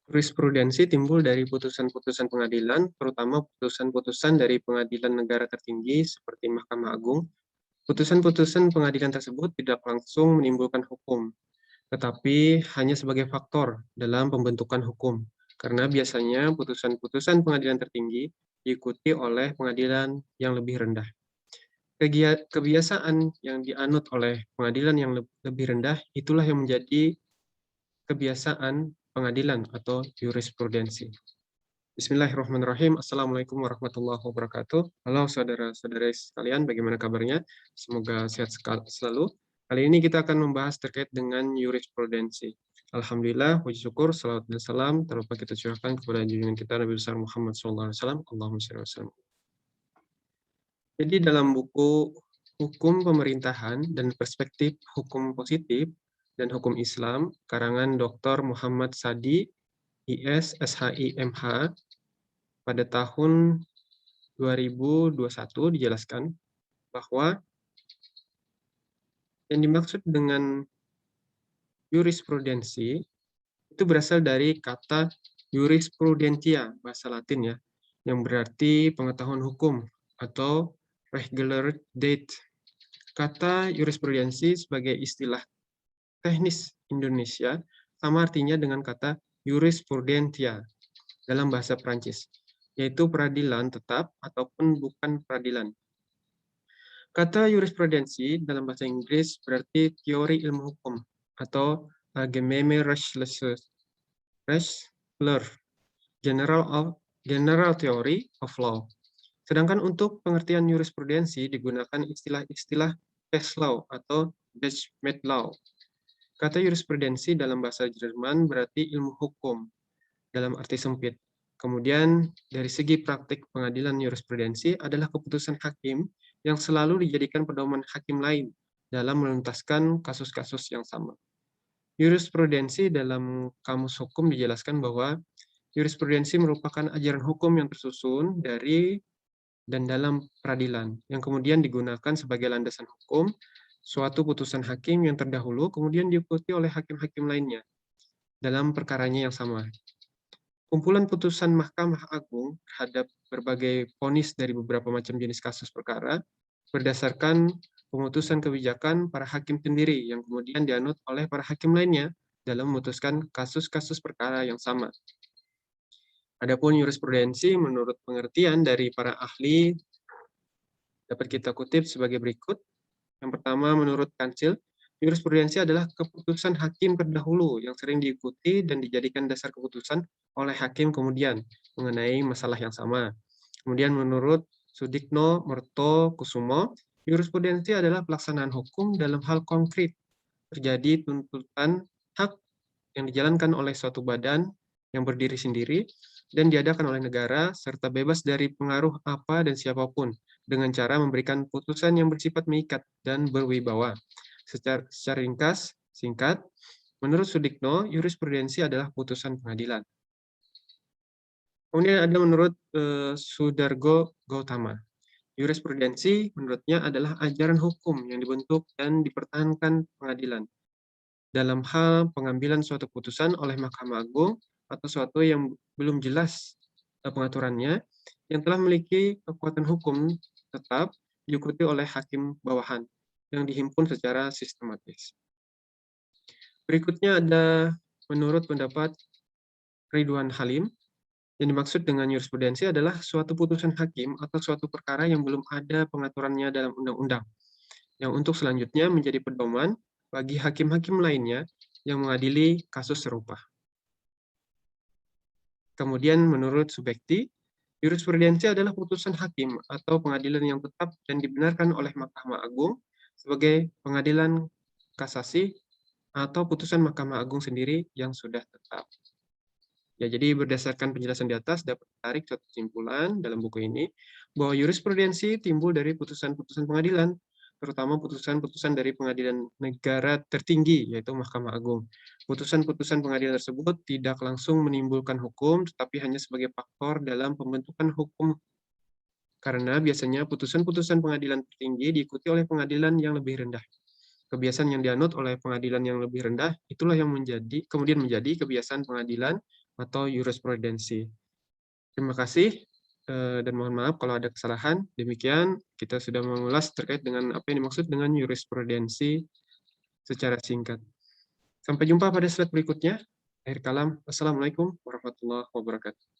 Jurisprudensi timbul dari putusan-putusan pengadilan, terutama putusan-putusan dari pengadilan negara tertinggi seperti Mahkamah Agung. Putusan-putusan pengadilan tersebut tidak langsung menimbulkan hukum, tetapi hanya sebagai faktor dalam pembentukan hukum, karena biasanya putusan-putusan pengadilan tertinggi diikuti oleh pengadilan yang lebih rendah. Kebiasaan yang dianut oleh pengadilan yang lebih rendah itulah yang menjadi kebiasaan pengadilan atau jurisprudensi. Bismillahirrahmanirrahim. Assalamualaikum warahmatullahi wabarakatuh. Halo saudara-saudara sekalian, bagaimana kabarnya? Semoga sehat selalu. Kali ini kita akan membahas terkait dengan jurisprudensi. Alhamdulillah, puji syukur, salawat dan salam terlupa kita curahkan kepada junjungan kita Nabi besar Muhammad SAW. Allahumma shalli wa sallam. Jadi dalam buku Hukum Pemerintahan dan Perspektif Hukum Positif dan Hukum Islam, karangan Dr. Muhammad Sadi, IS, SHI, MH, pada tahun 2021 dijelaskan bahwa yang dimaksud dengan jurisprudensi itu berasal dari kata jurisprudentia, bahasa Latin ya, yang berarti pengetahuan hukum atau regular date. Kata jurisprudensi sebagai istilah teknis Indonesia sama artinya dengan kata jurisprudentia dalam bahasa Prancis, yaitu peradilan tetap ataupun bukan peradilan. Kata jurisprudensi dalam bahasa Inggris berarti teori ilmu hukum atau allgemeine Rechtsler, general theory of law. Sedangkan untuk pengertian jurisprudensi digunakan istilah-istilah case law atau judgment law. Kata jurisprudensi dalam bahasa Jerman berarti ilmu hukum dalam arti sempit. Kemudian dari segi praktik pengadilan jurisprudensi adalah keputusan hakim yang selalu dijadikan pedoman hakim lain dalam menuntaskan kasus-kasus yang sama. Jurisprudensi dalam kamus hukum dijelaskan bahwa jurisprudensi merupakan ajaran hukum yang tersusun dari dan dalam peradilan, yang kemudian digunakan sebagai landasan hukum suatu putusan hakim yang terdahulu kemudian diikuti oleh hakim-hakim lainnya dalam perkaranya yang sama. Kumpulan putusan Mahkamah Agung terhadap berbagai vonis dari beberapa macam jenis kasus perkara berdasarkan pemutusan kebijakan para hakim sendiri yang kemudian dianut oleh para hakim lainnya dalam memutuskan kasus-kasus perkara yang sama. Adapun jurisprudensi menurut pengertian dari para ahli dapat kita kutip sebagai berikut. Yang pertama, menurut Kansil, jurisprudensi adalah keputusan hakim terdahulu yang sering diikuti dan dijadikan dasar keputusan oleh hakim kemudian mengenai masalah yang sama. Kemudian menurut Sudikno Merto Kusumo, jurisprudensi adalah pelaksanaan hukum dalam hal konkret. Terjadi tuntutan hak yang dijalankan oleh suatu badan yang berdiri sendiri dan diadakan oleh negara serta bebas dari pengaruh apa dan siapapun dengan cara memberikan putusan yang bersifat mengikat dan berwibawa. Secara singkat, menurut Sudikno, jurisprudensi adalah putusan pengadilan. Kemudian ada menurut Sudargo Gautama. Jurisprudensi menurutnya adalah ajaran hukum yang dibentuk dan dipertahankan pengadilan dalam hal pengambilan suatu putusan oleh Mahkamah Agung atau suatu yang belum jelas pengaturannya yang telah memiliki kekuatan hukum tetap diikuti oleh hakim bawahan yang dihimpun secara sistematis. Berikutnya ada menurut pendapat Ridwan Halim, yang dimaksud dengan jurisprudensi adalah suatu putusan hakim atau suatu perkara yang belum ada pengaturannya dalam undang-undang, yang untuk selanjutnya menjadi pedoman bagi hakim-hakim lainnya yang mengadili kasus serupa. Kemudian menurut Subekti, jurisprudensi adalah putusan hakim atau pengadilan yang tetap dan dibenarkan oleh Mahkamah Agung sebagai pengadilan kasasi atau putusan Mahkamah Agung sendiri yang sudah tetap. Ya, jadi berdasarkan penjelasan di atas dapat ditarik suatu kesimpulan dalam buku ini bahwa jurisprudensi timbul dari putusan-putusan pengadilan, terutama putusan-putusan dari pengadilan negara tertinggi, yaitu Mahkamah Agung. Putusan-putusan pengadilan tersebut tidak langsung menimbulkan hukum, tetapi hanya sebagai faktor dalam pembentukan hukum, karena biasanya putusan-putusan pengadilan tertinggi diikuti oleh pengadilan yang lebih rendah. Kebiasaan yang dianut oleh pengadilan yang lebih rendah, itulah yang kemudian menjadi kebiasaan pengadilan atau jurisprudensi. Terima kasih, dan mohon maaf kalau ada kesalahan. Demikian kita sudah mengulas terkait dengan apa yang dimaksud dengan jurisprudensi secara singkat. Sampai jumpa pada slide berikutnya. Akhir kalam, wassalamualaikum warahmatullahi wabarakatuh.